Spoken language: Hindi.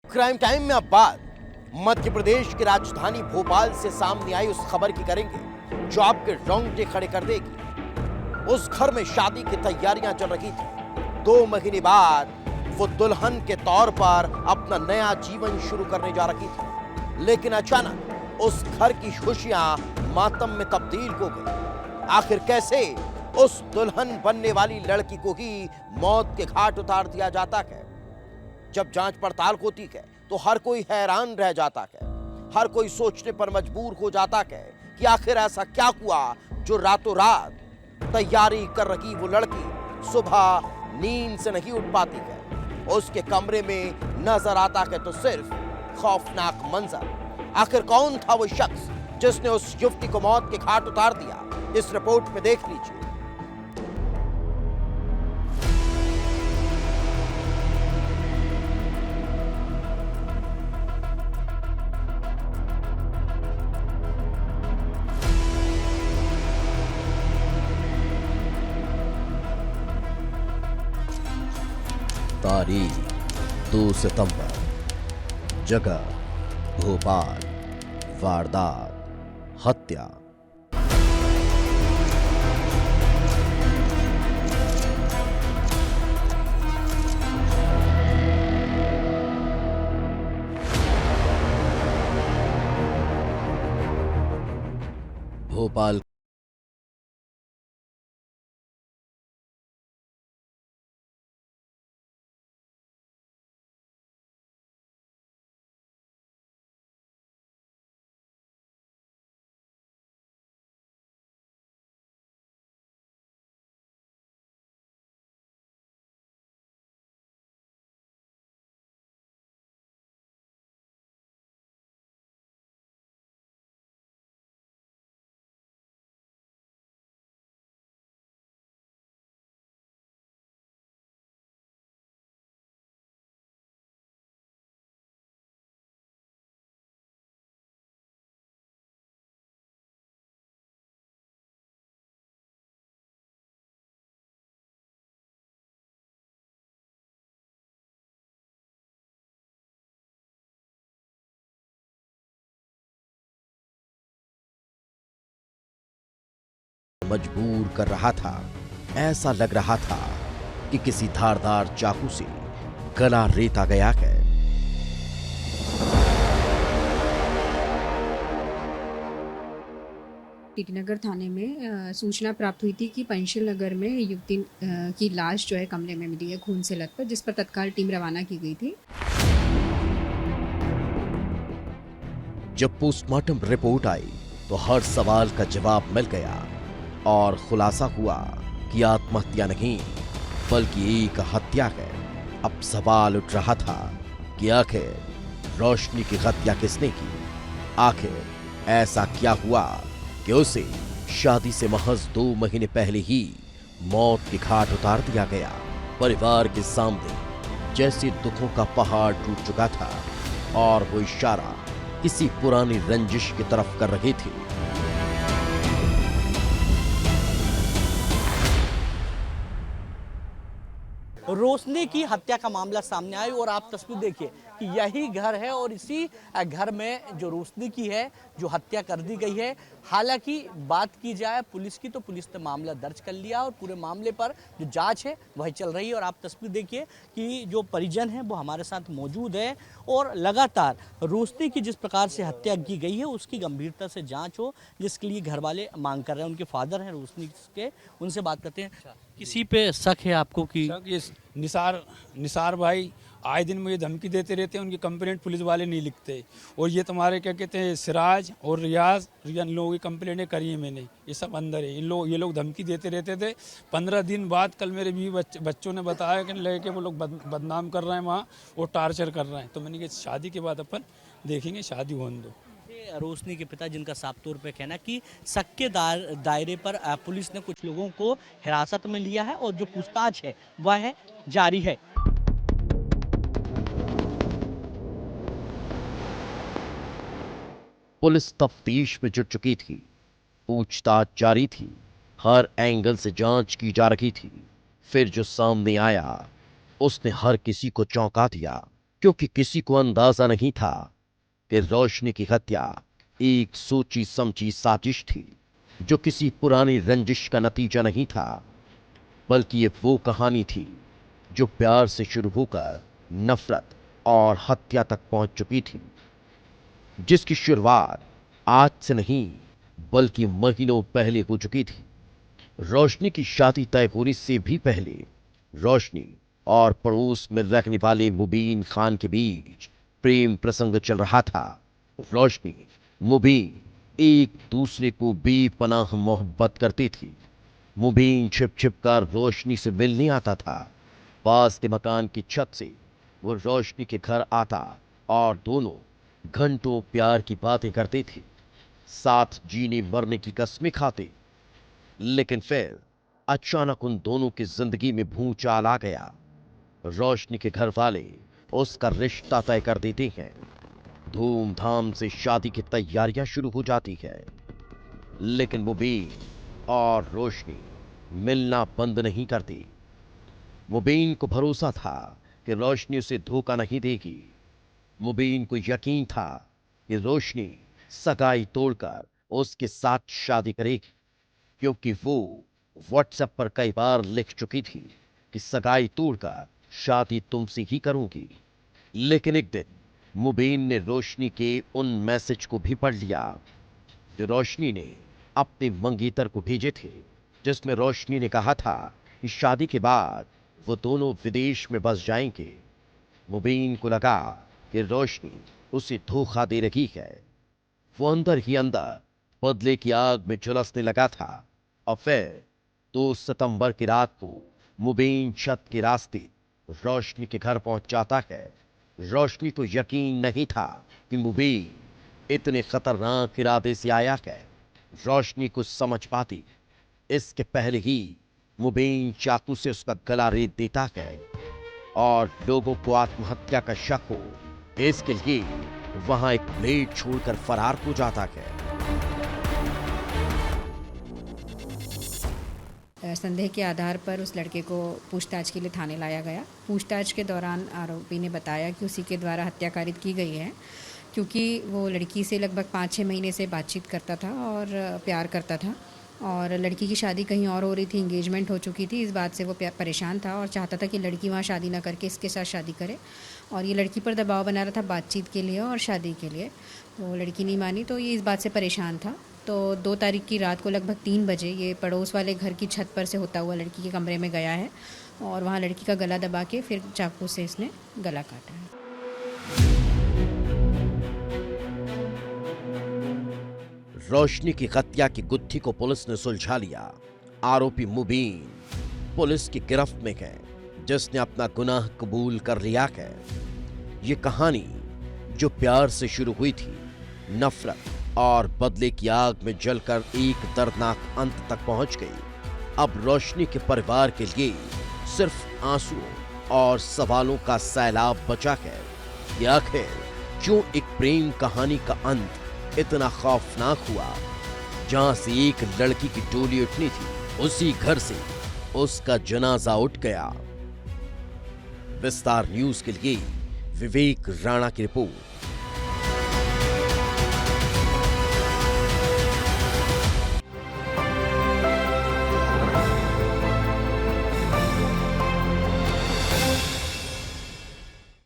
क्राइम टाइम में अब बात मध्य प्रदेश की राजधानी भोपाल से सामने आई उस खबर की करेंगे जो आपके रोंगटे खड़े कर देगी। उस घर में शादी की तैयारियां चल रही थी। 2 महीने बाद वो दुल्हन के तौर पर अपना नया जीवन शुरू करने जा रही थी, लेकिन अचानक उस घर की खुशियां मातम में तब्दील हो गई। आखिर कैसे उस दुल्हन बनने वाली लड़की को ही मौत के घाट उतार दिया जाता है? जब जांच पड़ताल होती है तो हर कोई हैरान रह जाता है। हर कोई सोचने पर मजबूर हो जाता है कि आखिर ऐसा क्या हुआ जो रातों रात तैयारी कर रही वो लड़की सुबह नींद से नहीं उठ पाती है। उसके कमरे में नजर आता है तो सिर्फ खौफनाक मंजर। आखिर कौन था वो शख्स जिसने उस युवती को मौत के घाट उतार दिया? इस रिपोर्ट में देख लीजिए। तारीख 2 सितंबर, जगह भोपाल, वारदात हत्या। भोपाल मजबूर कर रहा था। ऐसा लग रहा था कि किसी धारदार चाकू से गला रेता गया है। टीटी थाने में सूचना प्राप्त हुई थी कि पंचशील नगर में युवती की लाश जो है कमरे में मिली है खून से लथपथ, जिस पर तत्काल टीम रवाना की गई थी। जब पोस्टमार्टम रिपोर्ट आई तो हर सवाल का जवाब मिल गया और खुलासा हुआ कि आत्महत्या नहीं बल्कि एक हत्या है। अब सवाल उठ रहा था कि आखिर रोशनी की हत्या किसने की? आखिर ऐसा क्या हुआ कि उसे शादी से महज 2 महीने पहले ही मौत के घाट उतार दिया गया? परिवार के सामने जैसे दुखों का पहाड़ टूट चुका था और वो इशारा किसी पुरानी रंजिश की तरफ कर रहे थे। रोशनी की हत्या का मामला सामने आया और आप तस्वीर देखिए कि यही घर है और इसी घर में जो रोशनी की है जो हत्या कर दी गई है। हालांकि बात की जाए पुलिस की तो पुलिस ने मामला दर्ज कर लिया और पूरे मामले पर जो जांच है वह चल रही है। और आप तस्वीर देखिए कि जो परिजन है वो हमारे साथ मौजूद है और लगातार रोशनी की जिस प्रकार से हत्या की गई है उसकी गंभीरता से जाँच हो, जिसके लिए घर वाले मांग कर रहे हैं। उनके फादर हैं रोशनी के, उनसे बात करते हैं। किसी पे शक है आपको कि निसार भाई आए दिन मुझे धमकी देते रहते हैं, उनकी कंप्लेंट पुलिस वाले नहीं लिखते। और ये तुम्हारे क्या कहते हैं सिराज और रियाज, इन लोगों की कंप्लेंटें करी है मैंने, ये सब अंदर है। ये लोग धमकी देते रहते थे। 15 दिन बाद कल मेरे भी बच्चों ने बताया कि लेके वो लोग बदनाम कर रहे हैं वहाँ और टार्चर कर रहे हैं। तो मैंने कहा शादी के बाद अपन देखेंगे, शादी होने दो। रोशनी के पिता जिनका साफ तौर पे कहना कि शक के दायरे पर पुलिस ने कुछ लोगों को हिरासत में लिया है और जो पूछताछ है वह जारी है। पुलिस तफ्तीश में जुट चुकी थी, पूछताछ जारी थी, हर एंगल से जांच की जा रही थी। फिर जो सामने आया उसने हर किसी को चौंका दिया। क्योंकि किसी को अंदाजा नहीं था कि रोशनी की हत्या एक सोची समझी साजिश थी, जो किसी पुरानी रंजिश का नतीजा नहीं था, बल्कि ये वो कहानी थी जो प्यार से शुरू होकर नफरत और हत्या तक पहुंच चुकी थी, जिसकी शुरुआत आज से नहीं बल्कि महीनों पहले हो चुकी थी। रोशनी की शादी तय होने से भी पहले रोशनी और पड़ोस में रहने वाले मुबीन खान के बीच प्रेम प्रसंग चल रहा था। रोशनी मुबीन एक दूसरे को बेपनाह मोहब्बत करती थी। मुबीन छिप छिप कर रोशनी से मिलने आता था। पास के मकान की छत से वो रोशनी के घर आता और दोनों घंटों प्यार की बातें करते थे, साथ जीने मरने की कस्में खाते। लेकिन फिर अचानक उन दोनों की जिंदगी में भूचाल आ गया। रोशनी के घर वाले उसका रिश्ता तय कर देते हैं। धूमधाम से शादी की तैयारियां शुरू हो जाती है। लेकिन मुबीन और रोशनी मिलना बंद नहीं करती। मुबीन को भरोसा था कि रोशनी उसे धोखा नहीं देगी। मुबीन को यकीन था कि रोशनी सगाई तोड़कर उसके साथ शादी करेगी, क्योंकि वो व्हाट्सएप पर कई बार लिख चुकी थी कि सगाई तोड़कर शादी तुमसे ही करूंगी। लेकिन एक दिन मुबीन ने रोशनी के उन मैसेज को भी पढ़ लिया जो रोशनी ने अपने मंगेतर को भेजे थे, जिसमें रोशनी ने कहा था कि शादी के बाद वो दोनों विदेश में बस जाएंगे। मुबीन को लगा कि रोशनी उसे धोखा दे रही है। वो अंदर ही अंदर बदले की आग में झुलसने लगा था। और फिर 2 सितंबर की रात को मुबीन छत के रास्ते रोशनी के घर पहुंच जाता है। रोशनी को यकीन नहीं था कि मुबीन इतने खतरनाक इरादे से आया है। रोशनी कुछ समझ पाती इसके पहले ही मुबीन चाकू से उसका गला रेत देता है और लोगों को आत्महत्या का शक हो, इसके लिए वहां एक ब्लेड छोड़कर फरार हो जाता है। संदेह के आधार पर उस लड़के को पूछताछ के लिए थाने लाया गया। पूछताछ के दौरान आरोपी ने बताया कि उसी के द्वारा हत्या कारित की गई है, क्योंकि वो लड़की से लगभग 5-6 महीने से बातचीत करता था और प्यार करता था, और लड़की की शादी कहीं और हो रही थी, एंगेजमेंट हो चुकी थी। इस बात से वो परेशान था और चाहता था कि लड़की वहाँ शादी ना करके इसके साथ शादी करे, और ये लड़की पर दबाव बना रहा था बातचीत के लिए और शादी के लिए। तो लड़की नहीं मानी, तो ये इस बात से परेशान था। तो 2 तारीख की रात को लगभग 3 बजे ये पड़ोस वाले घर की छत पर से होता हुआ लड़की के कमरे में गया है और वहाँ लड़की का गला दबा के फिर चाकू से इसने गला काटा है। रोशनी की हत्या की गुत्थी को पुलिस ने सुलझा लिया। आरोपी मुबीन पुलिस की गिरफ्त में है, जिसने अपना गुनाह कबूल कर लिया है। ये कहानी जो प्यार से शुरू हुई थी, नफरत और बदले की आग में जलकर एक दर्दनाक अंत तक पहुंच गई। अब रोशनी के परिवार के लिए सिर्फ आंसुओं और सवालों का सैलाब बचा है कि आखिर क्यों एक प्रेम कहानी का अंत इतना खौफनाक हुआ। जहां से एक लड़की की टोली उठनी थी, उसी घर से उसका जनाजा उठ गया। विस्तार न्यूज के लिए विवेक राणा की रिपोर्ट।